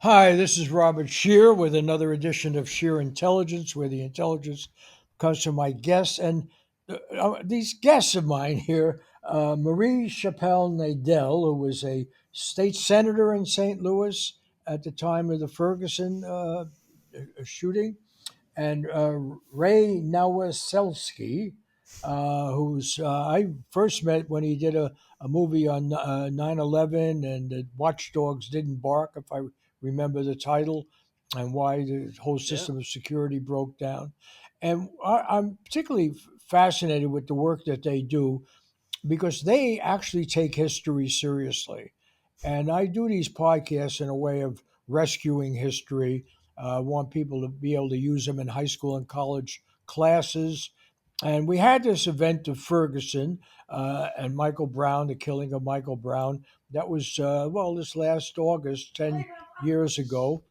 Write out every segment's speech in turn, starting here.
Hi, this is Robert Shear with another edition of Shear Intelligence, where the intelligence comes from my guests. And these guests of mine here, Marie Chappelle Nadell, who was a state senator in St. Louis at the time of the Ferguson shooting, and Ray Nowoselsky, who's I first met when he did a movie on 9/11 and Watch Dogs Didn't Bark, if I remember the title, and why the whole Yeah. system of security broke down. And I'm particularly fascinated with the work that they do because they actually take history seriously. And I do these podcasts in a way of rescuing history. I want people to be able to use them in high school and college classes. And we had this event of Ferguson and Michael Brown, the killing of Michael Brown. That was, this last August, 10 years ago.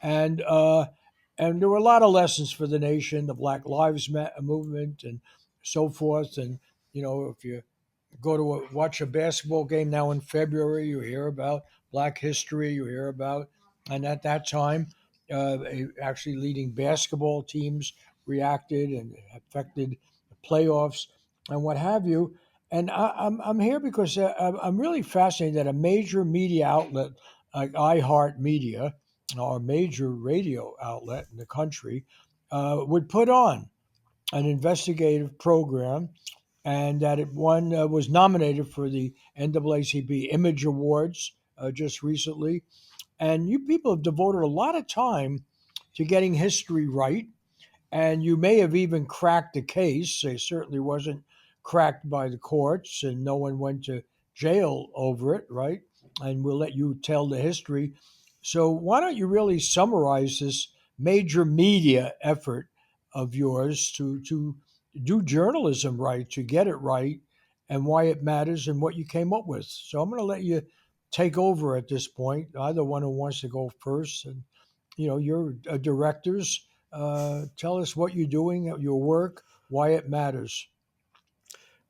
And, uh, and there were a lot of lessons for the nation, the Black Lives Movement, and so forth. And, if you go to watch a basketball game now in February, you hear about Black history, you hear about, and at that time, actually leading basketball teams reacted and affected the playoffs and what have you. And I'm here because I'm really fascinated that a major media outlet like iHeartMedia, or a major radio outlet in the country, would put on an investigative program, and that it won was nominated for the NAACP Image Awards just recently. And you people have devoted a lot of time to getting history right, and you may have even cracked the case. It certainly wasn't cracked by the courts, and no one went to jail over it, right? And we'll let you tell the history. So, why don't you really summarize this major media effort of yours to do journalism right, to get it right, and why it matters and what you came up with? So, I'm going to let you take over at this point. Either one who wants to go first, and you're directors. Tell us what you're doing at your work, why it matters.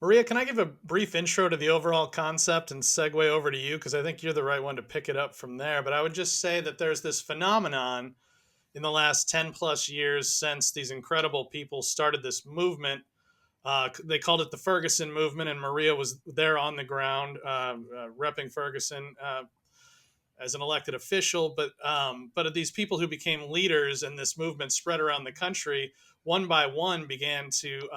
Maria, can I give a brief intro to the overall concept and segue over to you? Because I think you're the right one to pick it up from there. But I would just say that there's this phenomenon in the last 10 plus years since these incredible people started this movement. They called it the Ferguson movement, and Maria was there on the ground repping Ferguson as an elected official. But these people who became leaders and this movement spread around the country, one by one began to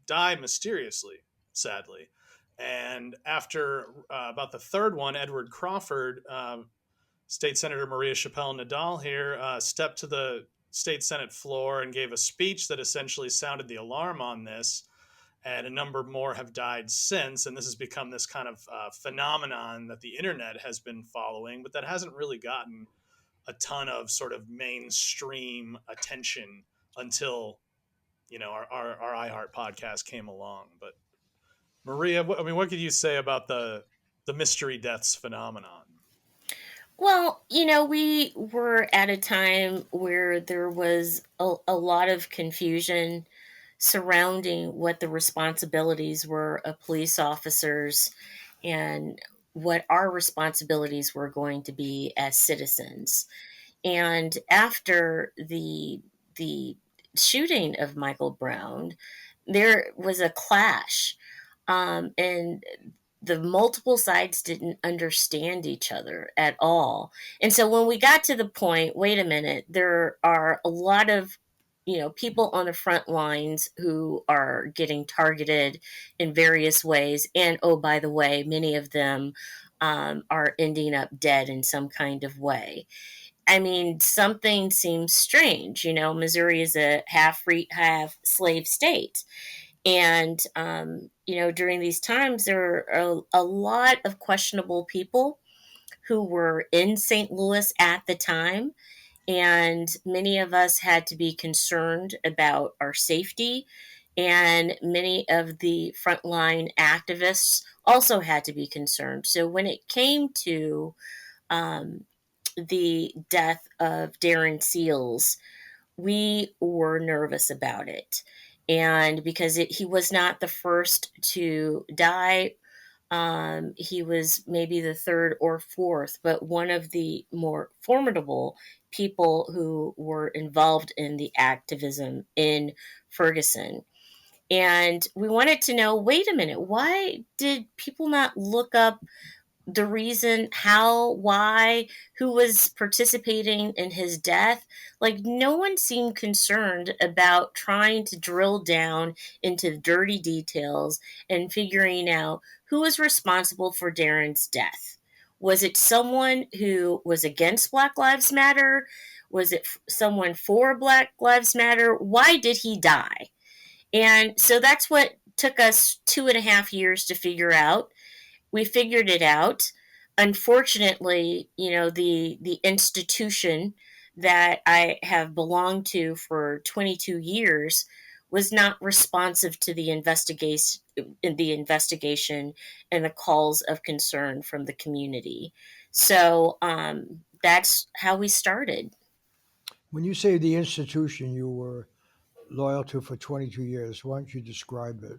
die mysteriously, sadly. And after about the third one, Edward Crawford, State Senator Maria Chappelle Nadal here, stepped to the state Senate floor and gave a speech that essentially sounded the alarm on this, and a number more have died since. And this has become this kind of phenomenon that the internet has been following, but that hasn't really gotten a ton of sort of mainstream attention until our iHeart podcast came along. But Maria, what could you say about the mystery deaths phenomenon? Well, we were at a time where there was a lot of confusion surrounding what the responsibilities were of police officers and what our responsibilities were going to be as citizens. And after the shooting of Michael Brown, there was a clash. And the multiple sides didn't understand each other at all. And so when we got to the point, wait a minute, there are a lot of people on the front lines who are getting targeted in various ways. And oh, by the way, many of them are ending up dead in some kind of way. I mean, something seems strange. Missouri is a half free, half slave state. And, during these times, there are a lot of questionable people who were in St. Louis at the time. And many of us had to be concerned about our safety. And many of the frontline activists also had to be concerned. So when it came to um, the death of Darren Seals, we were nervous about it. And because he was not the first to die, He was maybe the third or fourth, but one of the more formidable people who were involved in the activism in Ferguson. And we wanted to know, wait a minute, why did people not look up the reason, how, why, who was participating in his death? Like, no one seemed concerned about trying to drill down into the dirty details and figuring out who was responsible for Darren's death. Was it someone who was against Black Lives Matter? Was it someone for Black Lives Matter? Why did he die? And so that's what took us 2.5 years to figure out. We figured it out. Unfortunately, the institution that I have belonged to for 22 years was not responsive to the investigation and the calls of concern from the community. So that's how we started. When you say the institution you were loyal to for 22 years, why don't you describe it?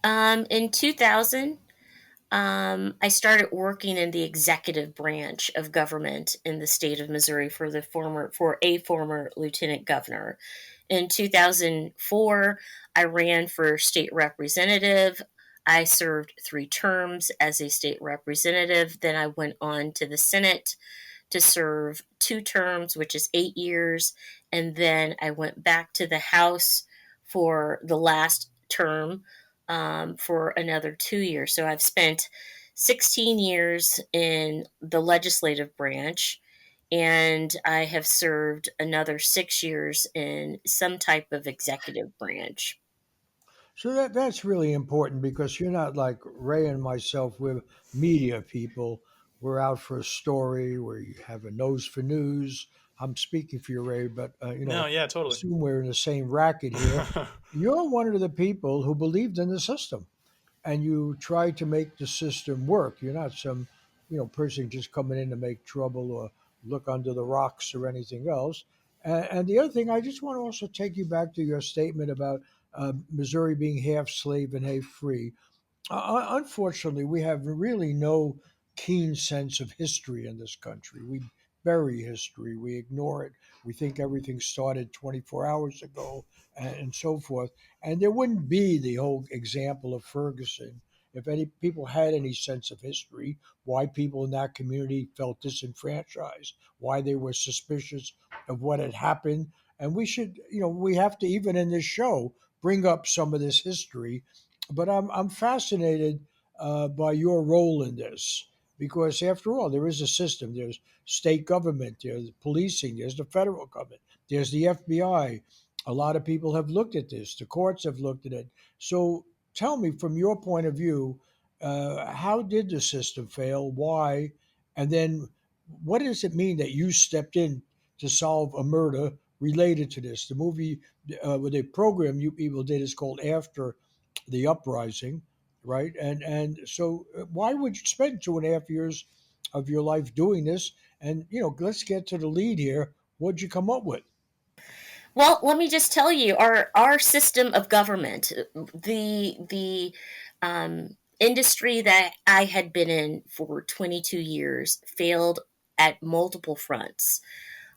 In 2000, I started working in the executive branch of government in the state of Missouri for a former lieutenant governor. In 2004, I ran for state representative. I served 3 terms as a state representative. Then I went on to the Senate to serve 2 terms, which is 8 years. And then I went back to the House for the last term for another 2 years. So I've spent 16 years in the legislative branch, and I have served another 6 years in some type of executive branch. So that's really important because you're not like Ray and myself. We're media people. We're out for a story where you have a nose for news. I'm speaking for you, Ray, but No, yeah, totally. assume we're in the same racket here. You're one of the people who believed in the system, and you try to make the system work. You're not some, person just coming in to make trouble or look under the rocks or anything else. And the other thing, I just want to also take you back to your statement about Missouri being half slave and half free. Unfortunately, we have really no keen sense of history in this country. We bury history, we ignore it. We think everything started 24 hours ago and so forth. And there wouldn't be the whole example of Ferguson if any people had any sense of history, why people in that community felt disenfranchised, why they were suspicious of what had happened. And we should, we have to, even in this show, bring up some of this history, but I'm fascinated by your role in this because, after all, there is a system. There's state government, there's policing, there's the federal government, there's the FBI. A lot of people have looked at this. The courts have looked at it. So, tell me, from your point of view, how did the system fail? Why? And then, what does it mean that you stepped in to solve a murder related to this? The movie, with the program you people did is called After the Uprising, right? And so, why would you spend 2.5 years of your life doing this? And let's get to the lead here. What'd you come up with? Well, let me just tell you, our system of government, the industry that I had been in for 22 years, failed at multiple fronts.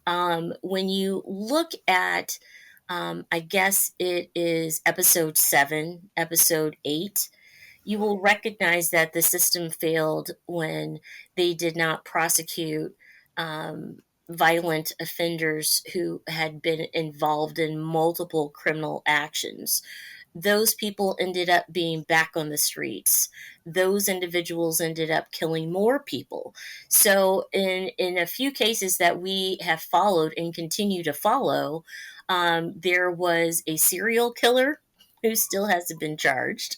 When you look at, I guess it is episode 7, episode 8, you will recognize that the system failed when they did not prosecute violent offenders who had been involved in multiple criminal actions. Those people ended up being back on the streets. Those individuals ended up killing more people. So, in a few cases that we have followed and continue to follow, there was a serial killer who still hasn't been charged.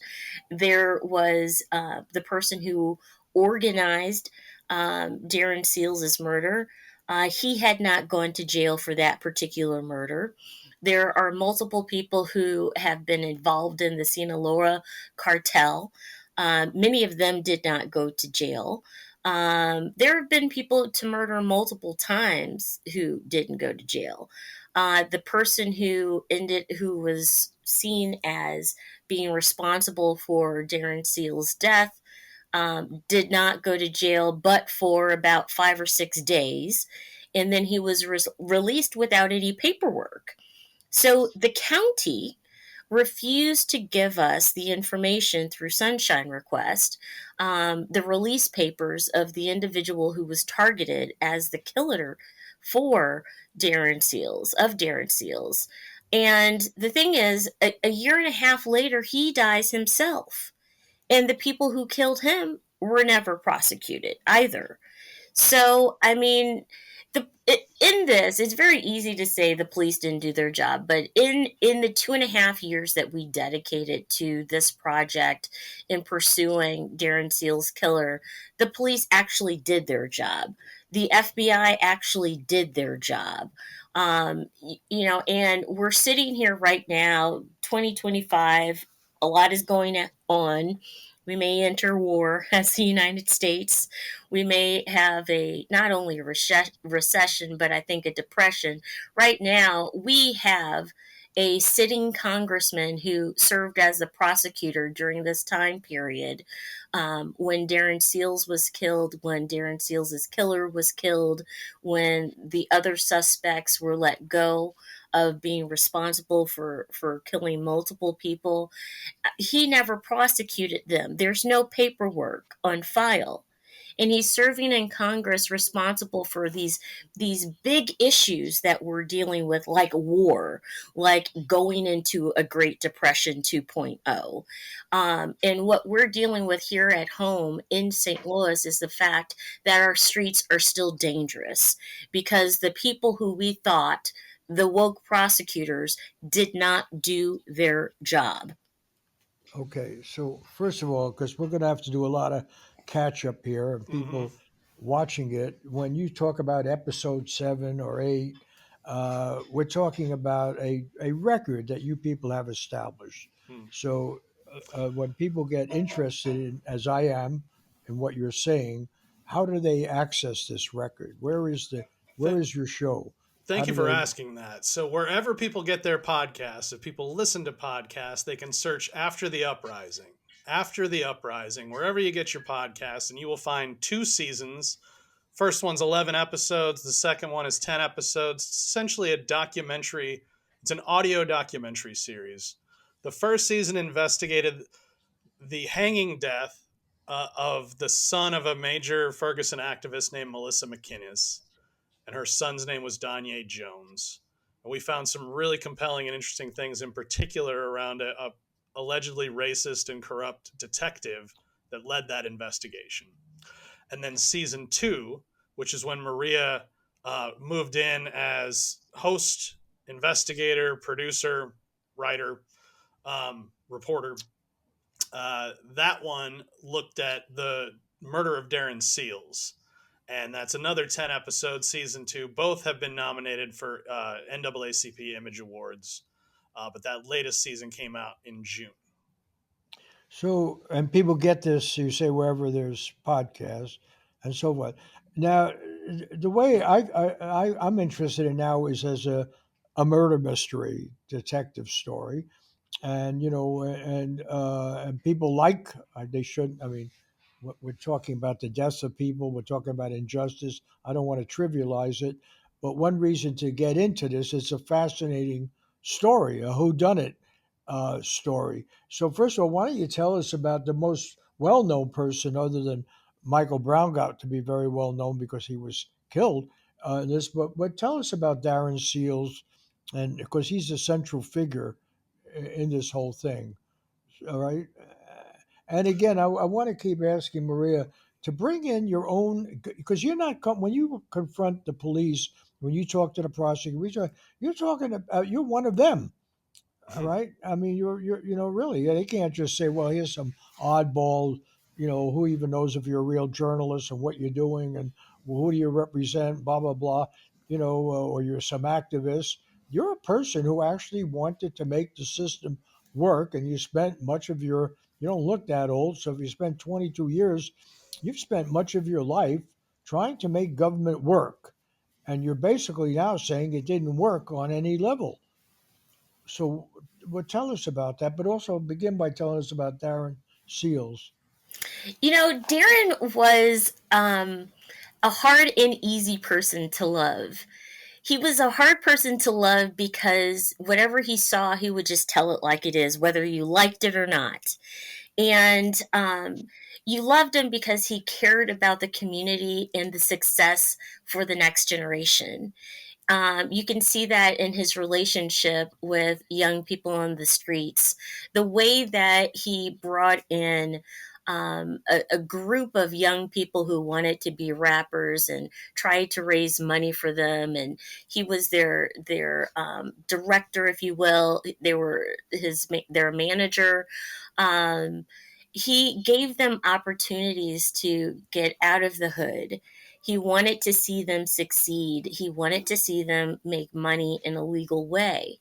There was the person who organized Darren Seals' murder. He had not gone to jail for that particular murder. There are multiple people who have been involved in the Sinaloa cartel. Many of them did not go to jail. There have been people to murder multiple times who didn't go to jail. The person who was seen as being responsible for Darren Seals' death did not go to jail but for about 5 or 6 days. And then he was released without any paperwork. So the county refused to give us the information through Sunshine Request, the release papers of the individual who was targeted as the killer for Darren Seals. And the thing is, a year and a half later, he dies himself. And the people who killed him were never prosecuted either. So, I mean, in this, it's very easy to say the police didn't do their job, but in the 2.5 years that we dedicated to this project in pursuing Darren Seals' killer, the police actually did their job. The FBI actually did their job. And we're sitting here right now, 2025. A lot is going on. We may enter war as the United States. We may have a not only a recession, but I think a depression. Right now, we have a sitting congressman who served as a prosecutor during this time period, when Darren Seals was killed, when Darren Seals' killer was killed, when the other suspects were let go of being responsible for killing multiple people. He never prosecuted them. There's no paperwork on file. And he's serving in Congress responsible for these big issues that we're dealing with, like war, like going into a Great Depression 2.0. And what we're dealing with here at home in St. Louis is the fact that our streets are still dangerous because the people who we thought the woke prosecutors did not do their job. Okay, so first of all, because we're going to have to do a lot of catch up here, and Hmm. people watching it, when you talk about episode 7 or 8, we're talking about a record that you people have established. Hmm. So when people get interested in, as I am, in what you're saying, how do they access this record? Where Th- is your show? How Thank you do for they? asking that. So, wherever people get their podcasts, if people listen to podcasts, they can search After the Uprising. After the Uprising, wherever you get your podcasts, and you will find 2 seasons. First one's 11 episodes, the second one is 10 episodes. It's essentially a documentary, it's an audio documentary series. The first season investigated the hanging death of the son of a major Ferguson activist named Melissa McInnes, and her son's name was Danye Jones. And we found some really compelling and interesting things, in particular around a allegedly racist and corrupt detective that led that investigation. And then season 2, which is when Maria moved in as host, investigator, producer, writer, reporter. That one looked at the murder of Darren Seals, and that's another 10 episode season 2. Both have been nominated for NAACP Image Awards, but that latest season came out in June. So, and people get this, you say, wherever there's podcasts and so forth. Now, the way I'm interested in now is as a murder mystery detective story, and and people like, they shouldn't. I mean, we're talking about the deaths of people. We're talking about injustice. I don't want to trivialize it, but one reason to get into this is a fascinating story, a whodunit story. So, first of all, why don't you tell us about the most well-known person, other than Michael Brown got to be very well known because he was killed in this, but tell us about Darren Seals, and because he's the central figure in this whole thing. All right. And again, I want to keep asking Maria to bring in your own, because you're not, when you confront the police, when you talk to the prosecutor, you're talking about, you're one of them. All right. I mean, really, they can't just say, well, here's some oddball, who even knows if you're a real journalist and what you're doing and who do you represent, blah, blah, blah, or you're some activist. You're a person who actually wanted to make the system work, and you spent much of you don't look that old. So if you spent 22 years, you've spent much of your life trying to make government work. And you're basically now saying it didn't work on any level. So, well, tell us about that, but also begin by telling us about Darren Seals. Darren was a hard and easy person to love. He was a hard person to love because whatever he saw, he would just tell it like it is, whether you liked it or not. And you loved him because he cared about the community and the success for the next generation. You can see that in his relationship with young people on the streets. The way that he brought in a group of young people who wanted to be rappers and tried to raise money for them, and he was their director, if you will. They were their manager. Um, he gave them opportunities to get out of the hood. He wanted to see them succeed. He wanted to see them make money in a legal way.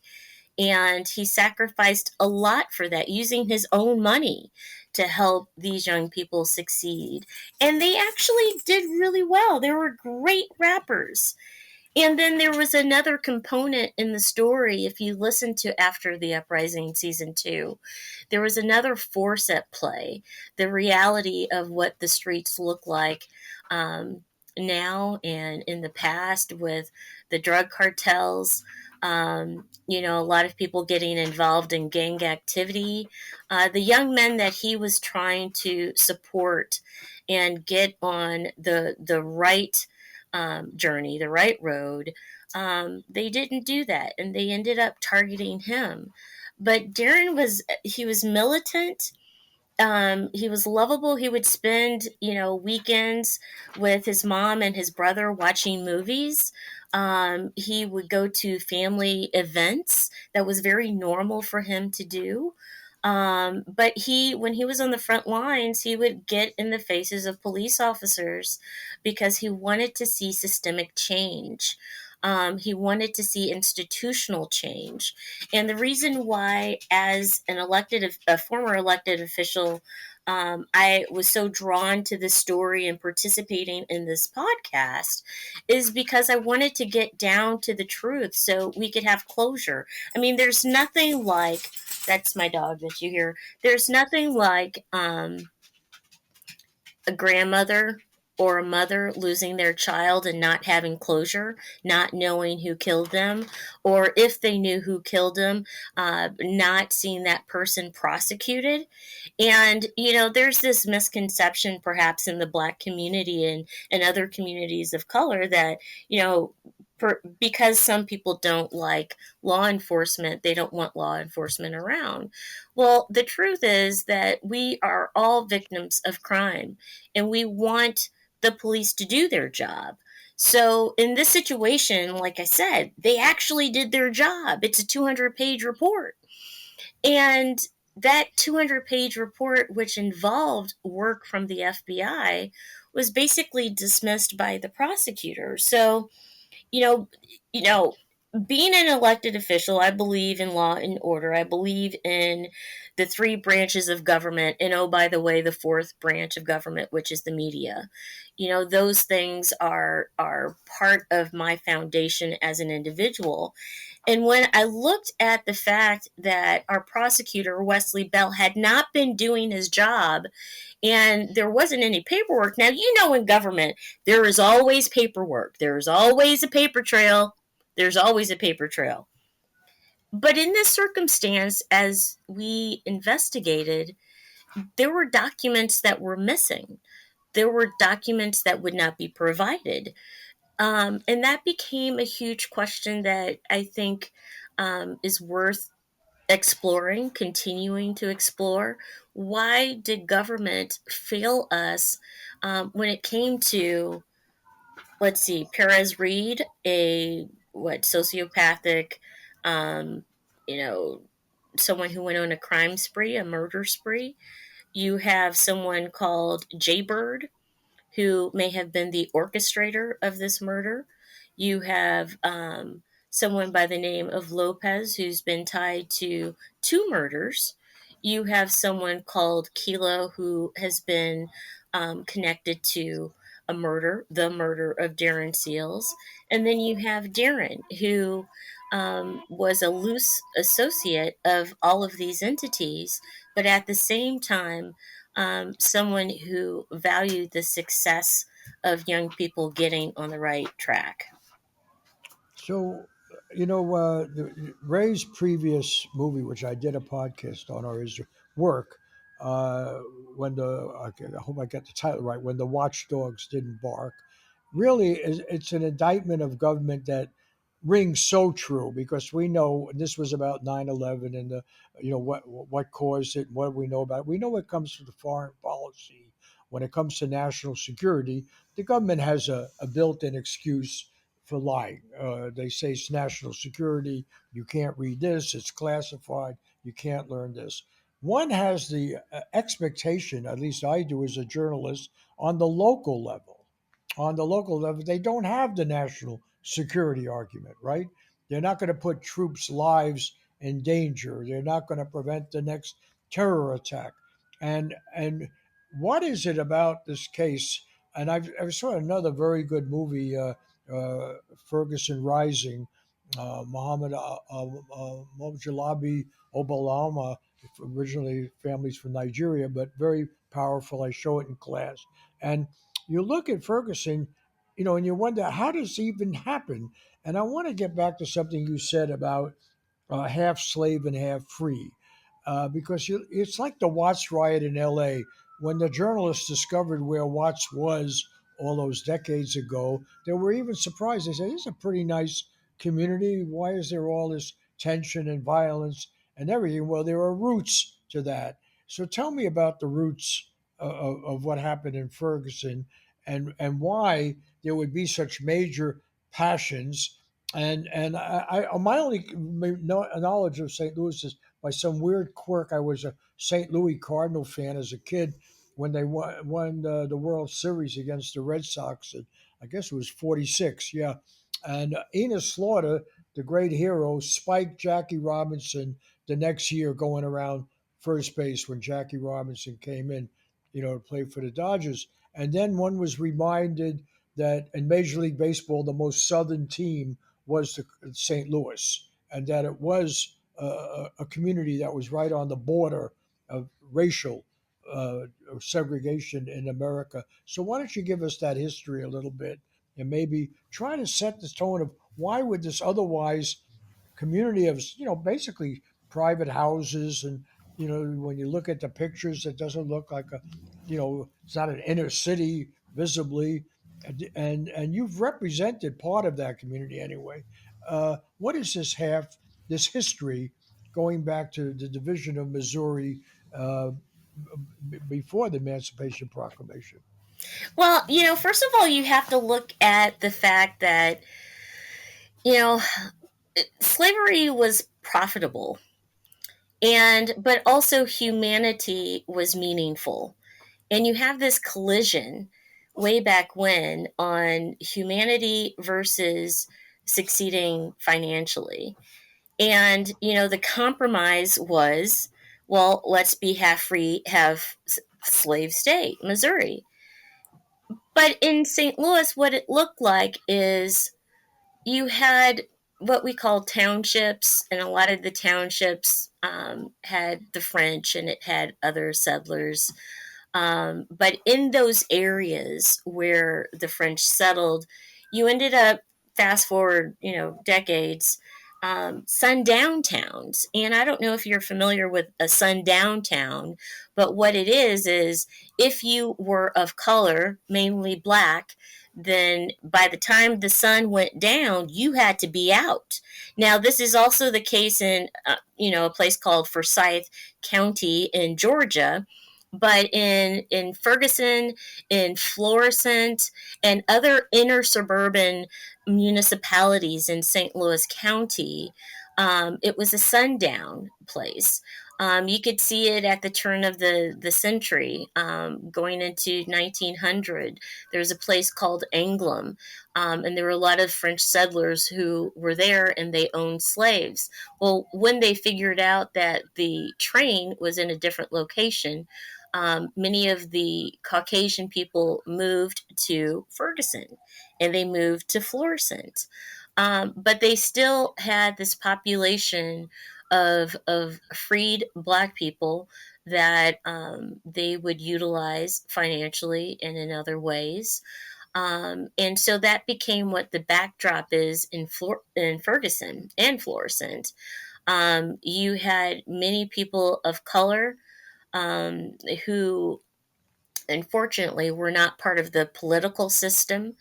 And he sacrificed a lot for that, using his own money to help these young people succeed. And they actually did really well. They were great rappers. And then there was another component in the story. If you listen to After the Uprising season 2, there was another force at play, the reality of what the streets look like now and in the past with the drug cartels. A lot of people getting involved in gang activity. The young men that he was trying to support and get on the right journey, the right road, they didn't do that, and they ended up targeting him. But Darren was militant. He was lovable. He would spend, weekends with his mom and his brother watching movies. He would go to family events. That was very normal for him to do. But when he was on the front lines, he would get in the faces of police officers because he wanted to see systemic change. He wanted to see institutional change. And the reason why, as a former elected official, I was so drawn to this story and participating in this podcast is because I wanted to get down to the truth so we could have closure. I mean, there's nothing like that's my dog that you hear. There's nothing like a grandmother or a mother losing their child and not having closure, not knowing who killed them, or if they knew who killed them, not seeing that person prosecuted. And, there's this misconception perhaps in the Black community and other communities of color that, because some people don't like law enforcement, they don't want law enforcement around. Well, the truth is that we are all victims of crime, and we want the police to do their job. So in this situation, like I said, they actually did their job. It's a 200-page report. And that 200-page report, which involved work from the FBI, was basically dismissed by the prosecutor. So, you know, you know, being an elected official, I believe in law and order. I believe in the three branches of government, and oh, by the way, the fourth branch of government, which is the media. Those things are part of my foundation as an individual. And when I looked at the fact that our prosecutor, Wesley Bell, had not been doing his job and there wasn't any paperwork. Now, in government, there is always paperwork, there's always a paper trail. There's always a paper trail. But in this circumstance, as we investigated, there were documents that were missing. There were documents that would not be provided. And that became a huge question that I think is worth exploring, continuing to explore. Why did government fail us when it came to, let's see, Perez Reed, a sociopathic, um, you know, someone who went on a crime spree, a murder spree. You have someone called Jaybird, who may have been the orchestrator of this murder. You have someone by the name of Lopez, who's been tied to two murders. You have someone called Kilo, who has been connected to the murder of Darren Seals. And then you have Darren, who was a loose associate of all of these entities, but at the same time someone who valued the success of young people getting on the right track. So, Ray's previous movie, which I did a podcast on, or his work, uh, I hope I get the title right, when the watchdogs didn't bark, really it's an indictment of government that rings so true because we know this was about 9/11 and what caused it, what we know about it. We know it comes from the foreign policy. When it comes to national security, the government has a built-in excuse for lying. They say it's national security. You can't read this. It's classified. You can't learn this. One has the expectation, at least I do as a journalist, on the local level. On the local level, they don't have the national security argument, right? They're not going to put troops' lives in danger. They're not going to prevent the next terror attack. And what is it about this case? And I saw another very good movie, Ferguson Rising, Muhammad Mojalabi Obalama, originally families from Nigeria, but very powerful. I show it in class. And you look at Ferguson, and you wonder, how does this even happen? And I want to get back to something you said about half slave and half free, because it's like the Watts riot in L.A. When the journalists discovered where Watts was all those decades ago, they were even surprised. They said, "This is a pretty nice community. Why is there all this tension and violence and everything?" Well, there are roots to that. So tell me about the roots of what happened in Ferguson, and why there would be such major passions. And my only knowledge of St. Louis is by some weird quirk. I was a St. Louis Cardinal fan as a kid when they won the World Series against the Red Sox. And I guess it was '46, yeah. And Enos Slaughter, the great hero, spiked Jackie Robinson the next year going around first base when Jackie Robinson came in, to play for the Dodgers. And then one was reminded that in Major League Baseball, the most southern team was the St. Louis, and that it was a community that was right on the border of racial segregation in America. So why don't you give us that history a little bit, and maybe try to set the tone of why would this otherwise community of basically private houses, and when you look at the pictures, it doesn't look like it's not an inner city visibly, and you've represented part of that community anyway. What is this history going back to the division of Missouri uh, before the Emancipation Proclamation? Well, first of all, you have to look at the fact that, you know, slavery was profitable, but also humanity was meaningful. And you have this collision way back when on humanity versus succeeding financially. And, the compromise was, well, let's be half free, have slave state, Missouri. But in St. Louis, what it looked like is you had what we call townships, and a lot of the townships had the French and it had other settlers. But in those areas where the French settled, you ended up, fast forward, decades, sundown towns. And I don't know if you're familiar with a sundown town, but what it is if you were of color, mainly black, then by the time the sun went down, you had to be out. Now, this is also the case in, a place called Forsyth County in Georgia. But in Ferguson, in Florissant, and other inner suburban municipalities in St. Louis County, it was a sundown place. You could see it at the turn of the century, going into 1900. There was a place called Anglem, and there were a lot of French settlers who were there and they owned slaves. Well, when they figured out that the train was in a different location, many of the Caucasian people moved to Ferguson and they moved to Florissant. But they still had this population of freed black people that they would utilize financially and in other ways. And so that became what the backdrop is in Ferguson and Florissant. You had many people of color who, unfortunately, were not part of the political system,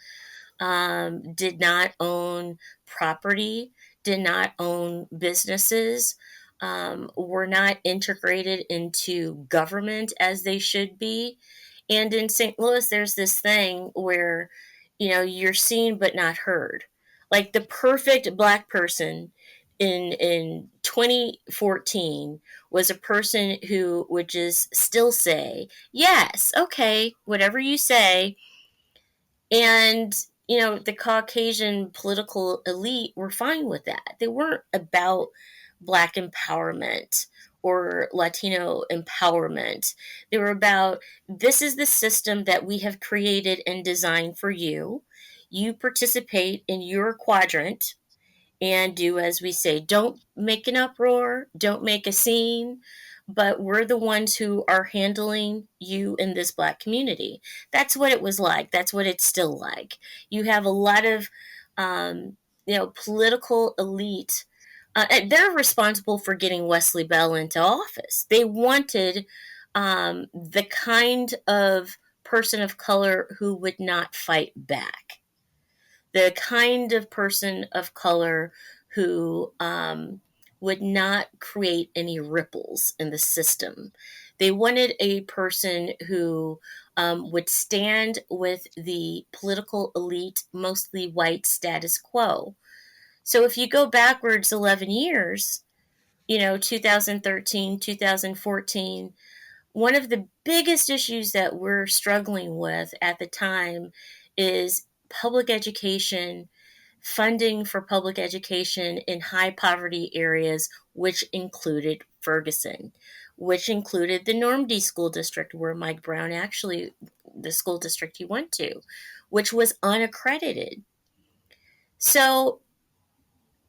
did not own property, did not own businesses, were not integrated into government as they should be. And in St. Louis, there's this thing where, you're seen but not heard. Like the perfect Black person in 2014 was a person who would just still say, yes, okay, whatever you say, and, the Caucasian political elite were fine with that. They weren't about Black empowerment or Latino empowerment. They were about, this is the system that we have created and designed for you. You participate in your quadrant and do as we say. Don't make an uproar, don't make a scene, but we're the ones who are handling you in this Black community. That's what it was like. That's what it's still like. You have a lot of, political elite. They're responsible for getting Wesley Bell into office. They wanted the kind of person of color who would not fight back, the kind of person of color who would not create any ripples in the system. They wanted a person who would stand with the political elite, mostly white status quo. So if you go backwards 11 years, 2013, 2014, one of the biggest issues that we're struggling with at the time is public education, funding for public education in high poverty areas, which included Ferguson, which included the Normandy School District, where Mike Brown actually, the school district he went to, which was unaccredited. So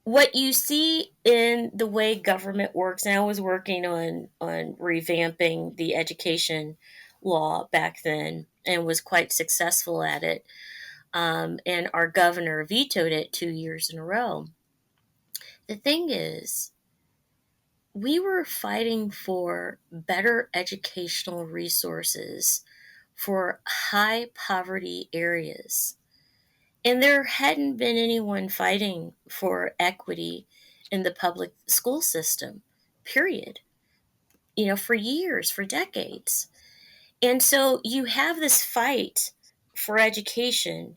what you see in the way government works, and I was working on revamping the education law back then and was quite successful at it. And our governor vetoed it 2 years in a row. The thing is, we were fighting for better educational resources for high poverty areas. And there hadn't been anyone fighting for equity in the public school system, period, for years, for decades. And so you have this fight for education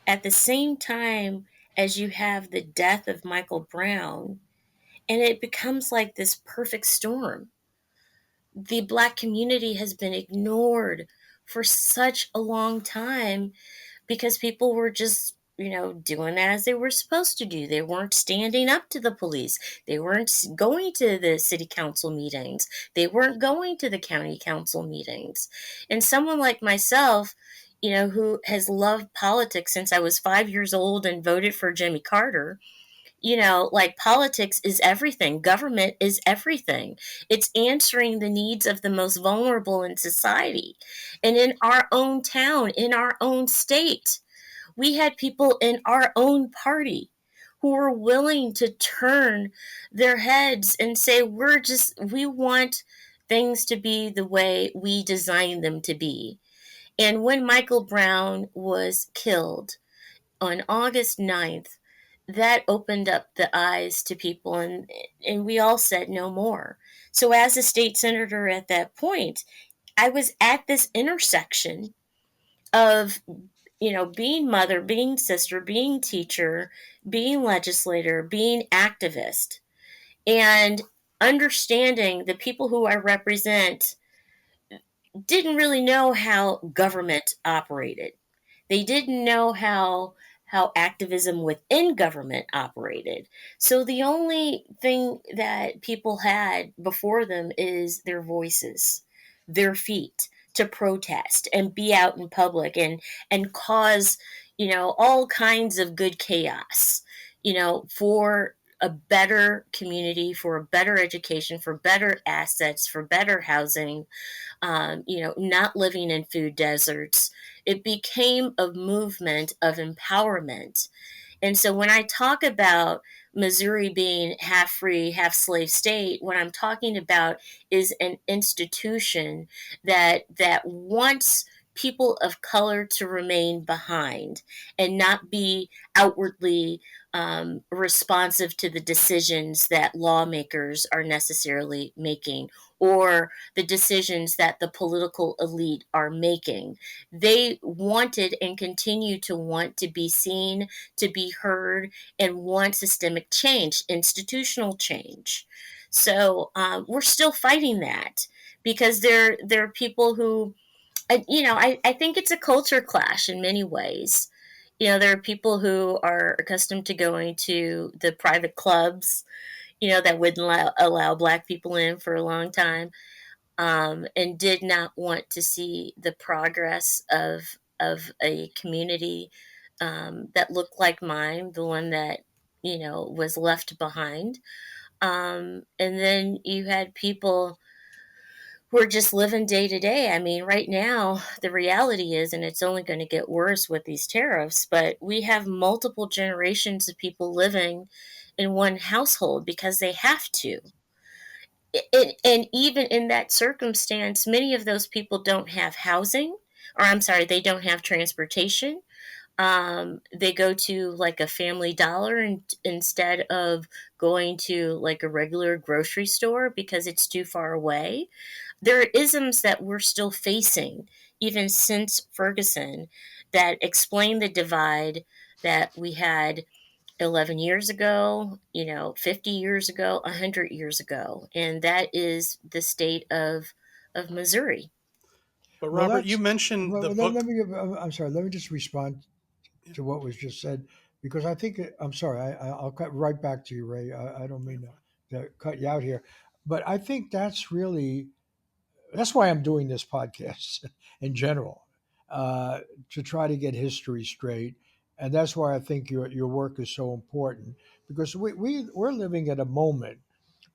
at the same time as you have the death of Michael Brown, and it becomes like this perfect storm. The Black community has been ignored for such a long time because people were just, doing as they were supposed to do. They weren't standing up to the police. They weren't going to the city council meetings. They weren't going to the county council meetings. And someone like myself, who has loved politics since I was 5 years old and voted for Jimmy Carter, like politics is everything. Government is everything. It's answering the needs of the most vulnerable in society. And in our own town, in our own state, we had people in our own party who were willing to turn their heads and say, we want things to be the way we designed them to be. And when Michael Brown was killed on August 9th, that opened up the eyes to people, and we all said no more. So as a state senator at that point, I was at this intersection of, being mother, being sister, being teacher, being legislator, being activist, and understanding the people who I represent didn't really know how government operated. They didn't know how activism within government operated. So the only thing that people had before them is their voices, their feet to protest and be out in public and cause, all kinds of good chaos, for a better community, for a better education, for better assets, for better housing, not living in food deserts. It became a movement of empowerment. And so when I talk about Missouri being half free, half slave state, what I'm talking about is an institution that wants people of color to remain behind and not be outwardly responsive to the decisions that lawmakers are necessarily making, or the decisions that the political elite are making. They wanted and continue to want to be seen, to be heard, and want systemic change, institutional change. So we're still fighting that, because there are people who, I think it's a culture clash in many ways. There are people who are accustomed to going to the private clubs, that wouldn't allow Black people in for a long time, and did not want to see the progress of a community that looked like mine, the one that was left behind. And then you had people who are just living day to day. I mean, right now the reality is, and it's only going to get worse with these tariffs, but we have multiple generations of people living in one household because they have to. And even in that circumstance, many of those people don't have housing, or I'm sorry, they don't have transportation. They go to like a Family Dollar instead of going to like a regular grocery store because it's too far away. There are isms that we're still facing, even since Ferguson, that explain the divide that we had 11 years ago, 50 years ago, 100 years ago. And that is the state of Missouri. But Well, Robert, you that's mentioned well. the Let book. me give. I'm sorry. Let me just respond Yeah, to what was just said, because I think I'm sorry. I'll cut right back to you, Ray. I don't yeah. mean to cut you out here, but I think that's why I'm doing this podcast in general, uh, to try to get history straight, and that's why I think your work is so important, because we're living at a moment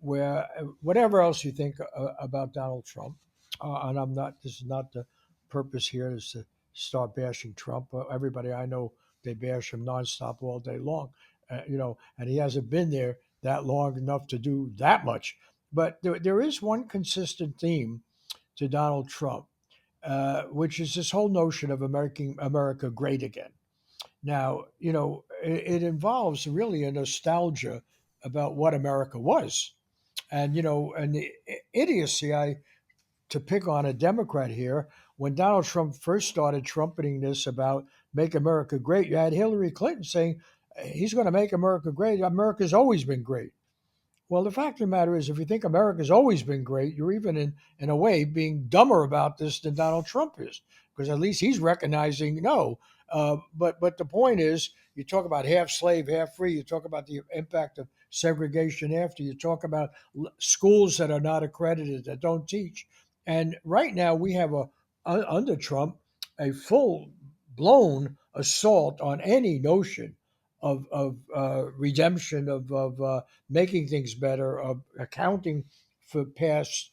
where, whatever else you think about Donald Trump, and I'm not. This is not the purpose here, is to start bashing Trump. Everybody I know, they bash him nonstop all day long, and he hasn't been there that long enough to do that much. But there is one consistent theme to Donald Trump, which is this whole notion of making America great again. Now, it involves really a nostalgia about what America was, and the idiocy. To pick on a Democrat here, when Donald Trump first started trumpeting this about make America great, you had Hillary Clinton saying he's going to make America great. America's always been great. Well, the fact of the matter is, if you think America's always been great, you're even in a way being dumber about this than Donald Trump is, because at least he's recognizing no. But the point is, you talk about half slave, half free. You talk about the impact of segregation after. You talk about schools that are not accredited, that don't teach. And right now we have under Trump, a full blown assault on any notion of redemption, of making things better, of accounting for past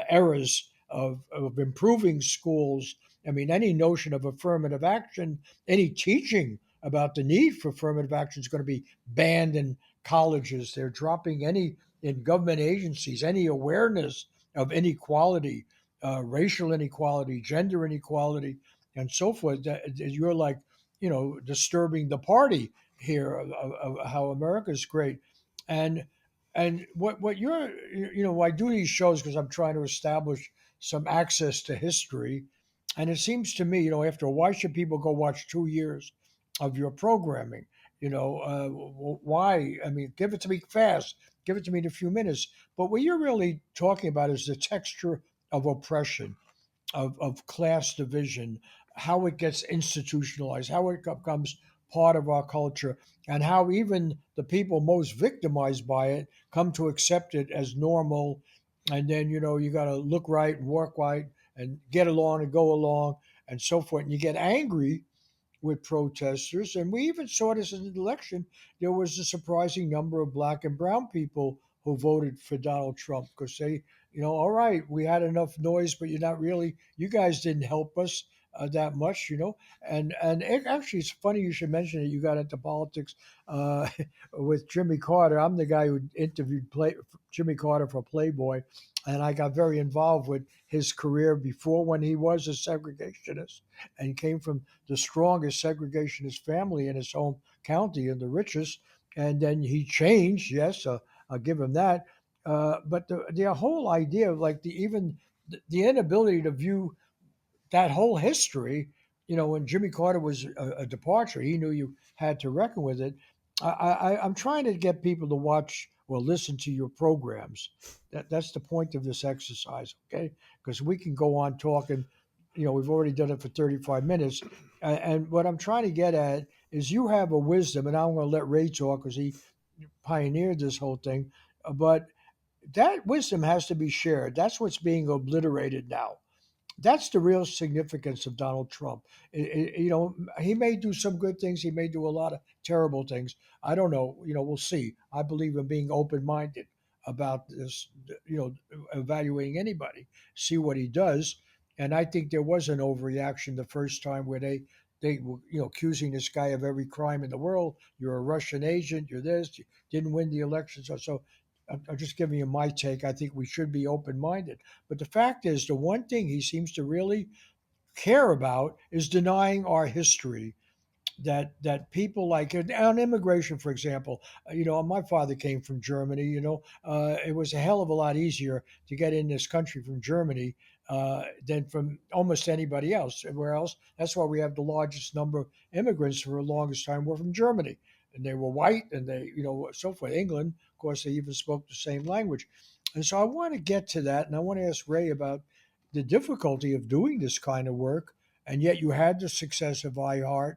errors, of improving schools. I mean, any notion of affirmative action, any teaching about the need for affirmative action is going to be banned in colleges. They're dropping any in government agencies, any awareness of inequality, racial inequality, gender inequality, and so forth. You're like, disturbing the party here of how America's great, and what I do these shows because I'm trying to establish some access to history, and it seems to me, after why should people go watch 2 years of your programming? Why? I mean, give it to me fast, give it to me in a few minutes. But what you're really talking about is the texture of oppression, of class division, how it gets institutionalized, how it becomes part of our culture, and how even the people most victimized by it come to accept it as normal. And then, you got to look right and work right and get along and go along and so forth. And you get angry with protesters. And we even saw this in the election. There was a surprising number of black and brown people who voted for Donald Trump because they, all right, we had enough noise, but you're not really, you guys didn't help us that much, And actually, it's funny you should mention it. You got into politics uh, with Jimmy Carter. I'm the guy who interviewed Jimmy Carter for Playboy, and I got very involved with his career before when he was a segregationist and came from the strongest segregationist family in his home county and the richest. And then he changed. Yes, I'll give him that. But the whole idea of like even the inability to view that whole history, when Jimmy Carter was a departure, he knew you had to reckon with it. I'm trying to get people to watch or listen to your programs. That's the point of this exercise, okay? Because we can go on talking. We've already done it for 35 minutes, and what I'm trying to get at is you have a wisdom, and I'm going to let Ray talk because he pioneered this whole thing, but that wisdom has to be shared. That's what's being obliterated now. That's the real significance of Donald Trump. He may do some good things. He may do a lot of terrible things. I don't know. We'll see. I believe in being open-minded about this. Evaluating anybody, see what he does. And I think there was an overreaction the first time where they were accusing this guy of every crime in the world. You're a Russian agent. You're this. You didn't win the election. So I'm just giving you my take. I think we should be open-minded. But the fact is, the one thing he seems to really care about is denying our history. That people like on immigration, for example, my father came from Germany. It was a hell of a lot easier to get in this country from Germany than from almost anybody else. Everywhere else, that's why we have the largest number of immigrants for the longest time were from Germany, and they were white, and they, so forth. England, of course, they even spoke the same language, and so I want to get to that, and I want to ask Ray about the difficulty of doing this kind of work, and yet you had the success of iHeart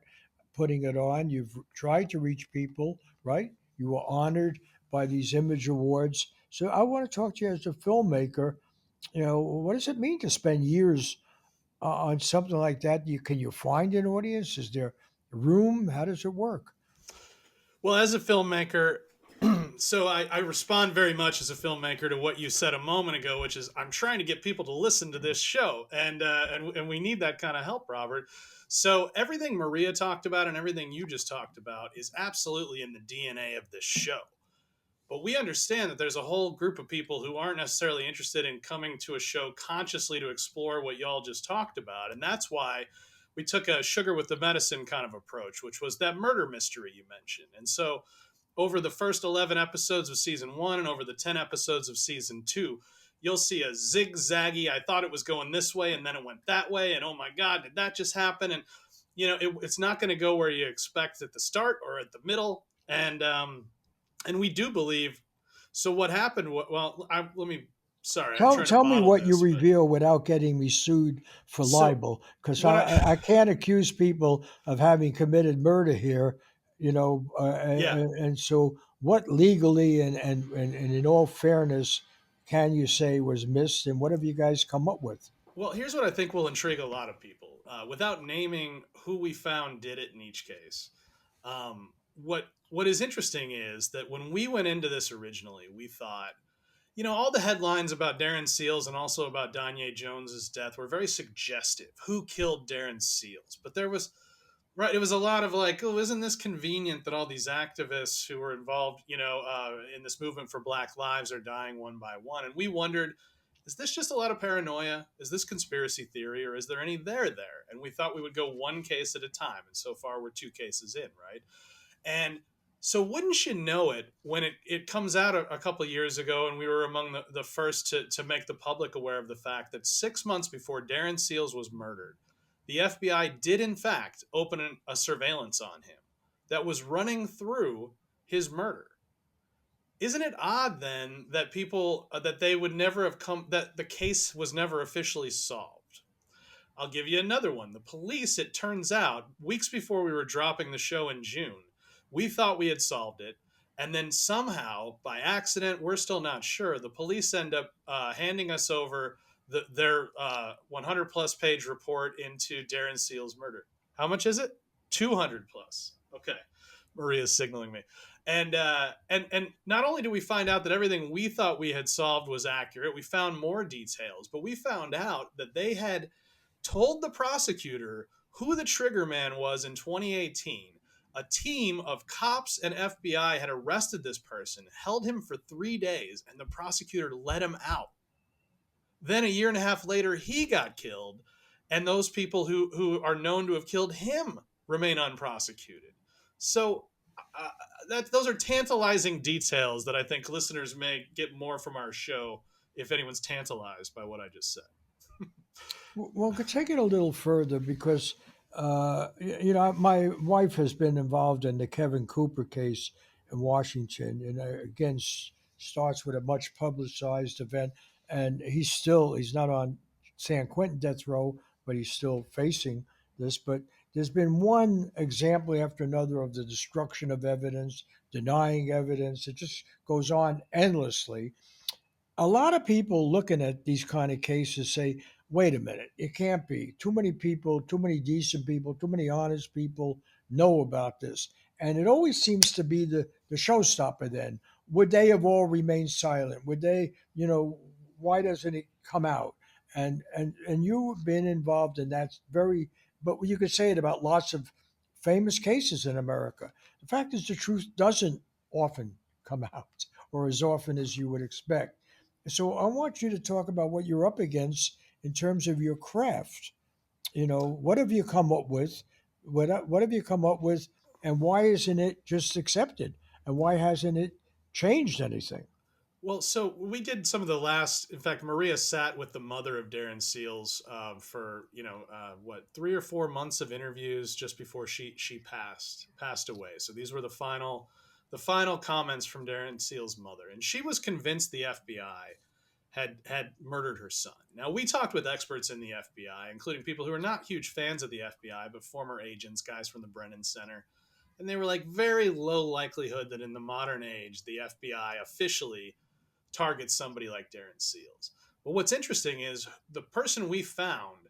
putting it on. You've tried to reach people, right? You were honored by these image awards. So I want to talk to you as a filmmaker. What does it mean to spend years on something like that? Can you find an audience? Is there room? How does it work? Well, as a filmmaker, so I respond very much as a filmmaker to what you said a moment ago, which is I'm trying to get people to listen to this show, and we need that kind of help, Robert. So everything Maria talked about and everything you just talked about is absolutely in the DNA of this show. But we understand that there's a whole group of people who aren't necessarily interested in coming to a show consciously to explore what y'all just talked about. And that's why we took a sugar with the medicine kind of approach, which was that murder mystery you mentioned. And so over the first 11 episodes of season one and over the 10 episodes of season two, you'll see a zigzaggy, I thought it was going this way and then it went that way. And oh my God, did that just happen? And, it's not going to go where you expect at the start or at the middle. And we do believe. So what happened? Well, let me. Sorry, I'm Tell, trying to tell me bottle what you this, but reveal without getting me sued for so libel, because what I I can't accuse people of having committed murder here, yeah. and so what legally and in all fairness can you say was missed, and what have you guys come up with? Well, here's what I think will intrigue a lot of people, without naming who we found did it in each case. What is interesting is that when we went into this originally, we thought, all the headlines about Darren Seals and also about Danye Jones's death were very suggestive. Who killed Darren Seals? But there was right. It was a lot of like, oh, isn't this convenient that all these activists who were involved, in this movement for Black Lives are dying one by one? And we wondered, is this just a lot of paranoia? Is this conspiracy theory, or is there any there? And we thought we would go one case at a time. And so far, we're two cases in, right? And so, wouldn't you know it, when it comes out a couple of years ago, and we were among the first to make the public aware of the fact that 6 months before Darren Seals was murdered, the FBI did, in fact, open a surveillance on him that was running through his murder. Isn't it odd then that people, that they would never have come, that the case was never officially solved? I'll give you another one. The police, it turns out, weeks before we were dropping the show in June, we thought we had solved it. And then somehow, by accident, we're still not sure, the police end up handing us over their 100 plus page report into Darren Seals' murder. How much is it? 200 plus. Okay. Maria's signaling me. And not only do we find out that everything we thought we had solved was accurate, we found more details, but we found out that they had told the prosecutor who the trigger man was in 2018. A team of cops and FBI had arrested this person, held him for 3 days, and the prosecutor let him out. Then a year and a half later, he got killed, and those people who are known to have killed him remain unprosecuted. So uh, those are tantalizing details that I think listeners may get more from our show if anyone's tantalized by what I just said. Well, could take it a little further because, my wife has been involved in the Kevin Cooper case in Washington, and again, starts with a much publicized event, and he's not on San Quentin death row, but he's still facing this. But there's been one example after another of the destruction of evidence, denying evidence. It just goes on endlessly. A lot of people looking at these kind of cases say, wait a minute, it can't be. Too many people, too many decent people, too many honest people know about this. And it always seems to be the showstopper then. Would they have all remained silent? Would they, why doesn't it come out? And you've been involved in that very, but you could say it about lots of famous cases in America. The fact is, the truth doesn't often come out or as often as you would expect. So I want you to talk about what you're up against in terms of your craft. What have you come up with? What have you come up with, and why isn't it just accepted? And why hasn't it changed anything? Well, so we did some of the last. In fact, Maria sat with the mother of Darren Seals for what 3 or 4 months of interviews just before she passed away. So these were the final comments from Darren Seals' mother, and she was convinced the FBI had murdered her son. Now we talked with experts in the FBI, including people who are not huge fans of the FBI, but former agents, guys from the Brennan Center, and they were like very low likelihood that in the modern age the FBI officially target somebody like Darren Seals. But what's interesting is the person we found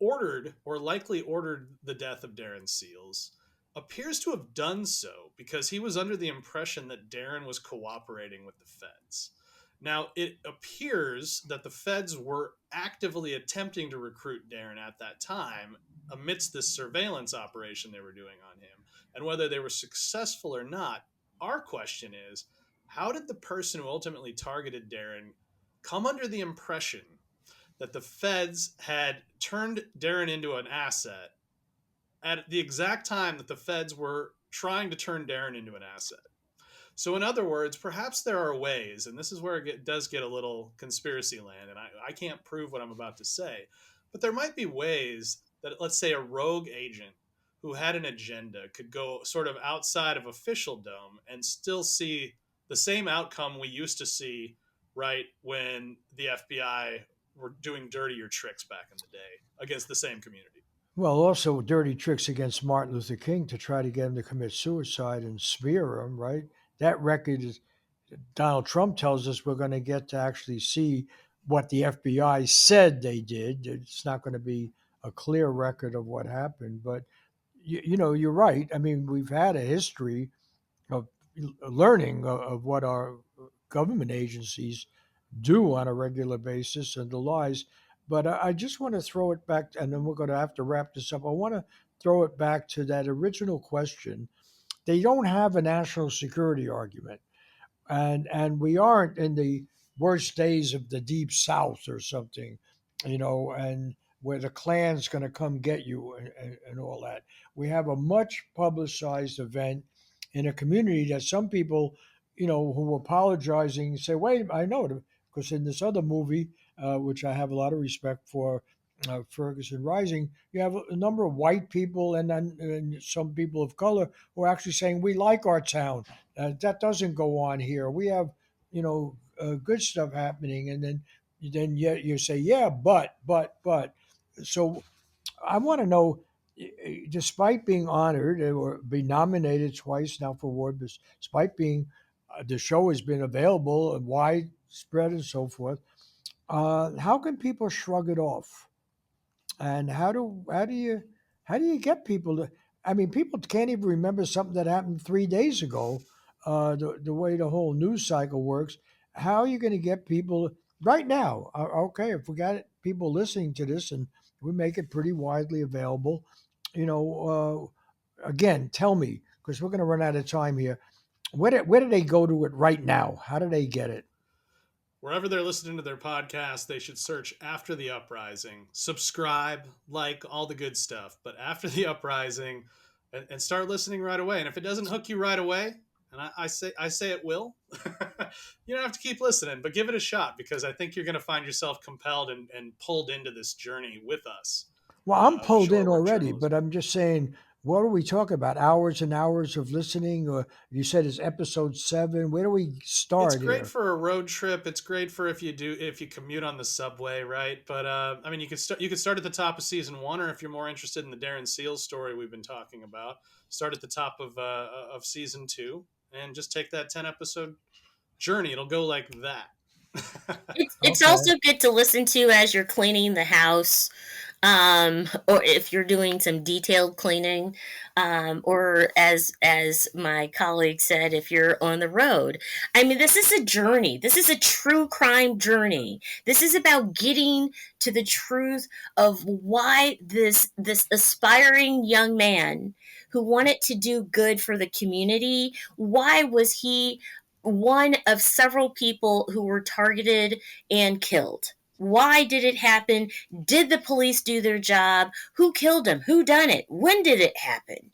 ordered or likely ordered the death of Darren Seals appears to have done so because he was under the impression that Darren was cooperating with the feds. Now, it appears that the feds were actively attempting to recruit Darren at that time amidst this surveillance operation they were doing on him. And whether they were successful or not, our question is how did the person who ultimately targeted Darren come under the impression that the feds had turned Darren into an asset at the exact time that the feds were trying to turn Darren into an asset? So, in other words, perhaps there are ways, and this is where it does get a little conspiracy land, and I can't prove what I'm about to say, but there might be ways that, let's say, a rogue agent who had an agenda could go sort of outside of officialdom and still see the same outcome we used to see, right, when the FBI were doing dirtier tricks back in the day against the same community. Well, also dirty tricks against Martin Luther King to try to get him to commit suicide and smear him, right? That record is Donald Trump tells us we're going to get to actually see what the FBI said they did. It's not going to be a clear record of what happened, but you're right. I mean, we've had a history of learning of what our government agencies do on a regular basis and the lies. But I just want to throw it back, and then we're going to have to wrap this up. I want to throw it back to that original question. They don't have a national security argument, and we aren't in the worst days of the deep south or something, and where the Klan's going to come get you and all that. We have a much publicized event in a community that some people, who are apologizing say, wait, I know it, because in this other movie, which I have a lot of respect for, Ferguson Rising, you have a number of white people and some people of color who are actually saying, we like our town. That doesn't go on here. We have, good stuff happening. And then yet you say, yeah, but. So I want to know, despite being honored or be nominated twice now for award, despite being the show has been available and widespread and so forth, how can people shrug it off? And how do you get people to? I mean, people can't even remember something that happened 3 days ago. The way the whole news cycle works, how are you going to get people right now? Okay, if we got people listening to this and we make it pretty widely available, you know, again, tell me because we're going to run out of time here. Where do they go to it right now? How do they get it? Wherever they're listening to their podcast, they should search After the Uprising, subscribe, like all the good stuff. But After the Uprising, and start listening right away. And if it doesn't hook you right away, and I say it will, you don't have to keep listening, but give it a shot because I think you're going to find yourself compelled and pulled into this journey with us Well, I'm of pulled in short work already, but journalism. I'm just saying, what are we talking about? Hours and hours of listening? Or you said it's episode 7. Where do we It's start great here? for a road trip. It's great for if you commute on the subway, right? But I mean, you could start at the top of season 1, or if you're more interested in the Darren Seals story we've been talking about, start at the top of season 2, and just take that 10 episode journey. It'll go like that. It's Okay. also good to listen to as you're cleaning the house, or if you're doing some detailed cleaning, or as my colleague said, if you're on the road. I mean, this is a journey. This is a true crime journey. This is about getting to the truth of why this aspiring young man who wanted to do good for the community, why was he one of several people who were targeted and killed? Why did it happen? Did the police do their job? Who killed him? Who done it? When did it happen?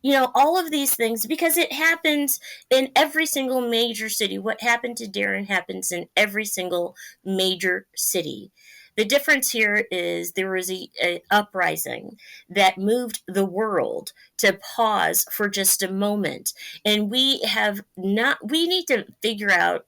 You know, all of these things, because it happens in every single major city. What happened to Darren happens in every single major city. The difference here is there was a uprising that moved the world to pause for just a moment. And we need to figure out,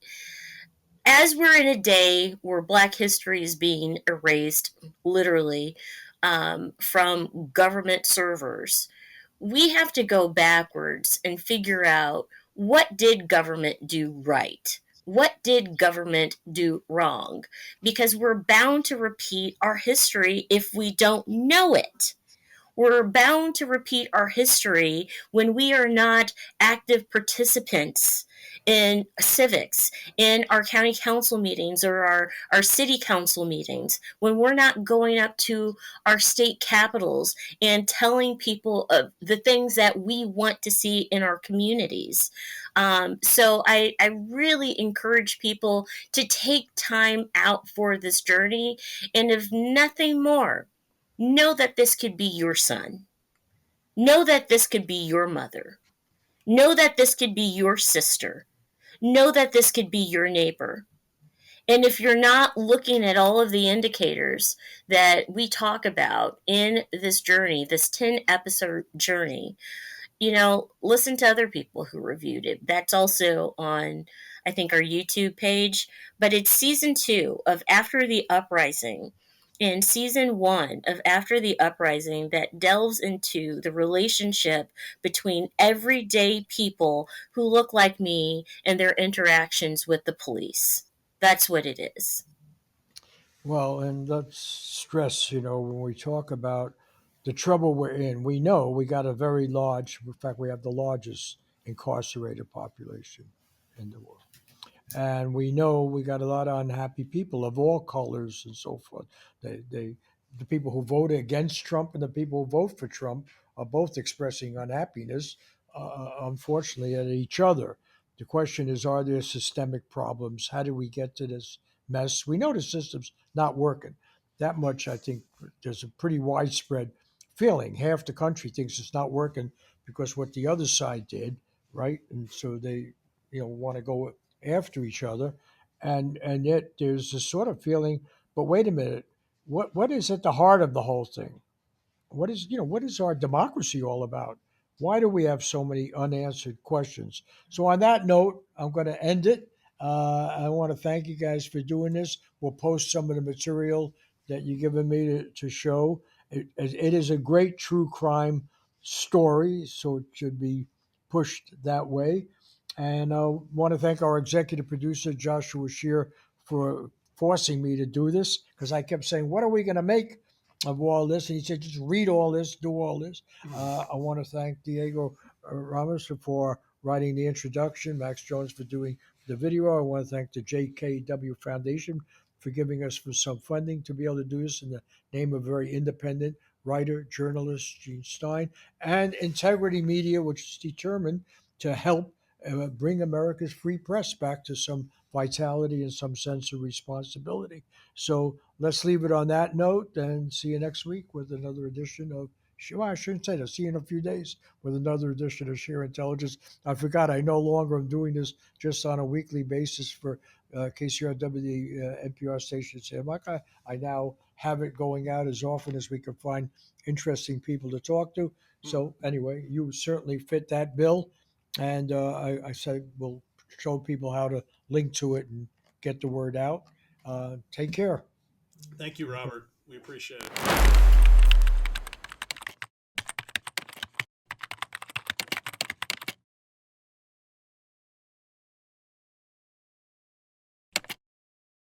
as we're in a day where Black history is being erased, literally, from government servers, we have to go backwards and figure out, what did government do right? What did government do wrong? Because we're bound to repeat our history if we don't know it. We're bound to repeat our history when we are not active participants in civics, in our county council meetings or our city council meetings, when we're not going up to our state capitals and telling people of the things that we want to see in our communities. So I really encourage people to take time out for this journey, and if nothing more, know that this could be your son. Know that this could be your mother. Know that this could be your sister. Know that this could be your neighbor. And if you're not looking at all of the indicators that we talk about in this journey, this 10 episode journey, listen to other people who reviewed it. That's also on, I think, our YouTube page. But it's season 2 of After the Uprising and season 1 of After the Uprising that delves into the relationship between everyday people who look like me and their interactions with the police. That's what it is. Well, and let's stress, when we talk about the trouble we're in, we know we got a very large, in fact, we have the largest incarcerated population in the world. And we know we got a lot of unhappy people of all colors and so forth. The people who vote against Trump and the people who vote for Trump are both expressing unhappiness, unfortunately, at each other. The question is, are there systemic problems? How do we get to this mess? We know the system's not working. That much, I think, there's a pretty widespread feeling. Half the country thinks it's not working because what the other side did, right? And so they, want to go after each other, and yet there's this sort of feeling. But wait a minute, what is at the heart of the whole thing? What is our democracy all about? Why do we have so many unanswered questions? So on that note, I'm going to end it. I want to thank you guys for doing this. We'll post some of the material that you've given me to show. It is a great true crime story, so it should be pushed that way. And I want to thank our executive producer, Joshua Shear, for forcing me to do this because I kept saying, what are we going to make? of all this, and he said, just read all this, do all this. I want to thank Diego Ramos for writing the introduction, Max Jones for doing the video. I want to thank the JKW Foundation for giving us for some funding to be able to do this in the name of a very independent writer, journalist, Gene Stein, and Integrity Media, which is determined to help bring America's free press back to some vitality and some sense of responsibility. So let's leave it on that note and see you next week with another edition of. Well, I shouldn't say that. See you in a few days with another edition of Sheer Intelligence. I forgot I no longer am doing this just on a weekly basis for KCRW, the NPR station. I now have it going out as often as we can find interesting people to talk to. So anyway, you certainly fit that bill, and I said we'll show people how to link to it and get the word out. Take care. Thank you, Robert. We appreciate it.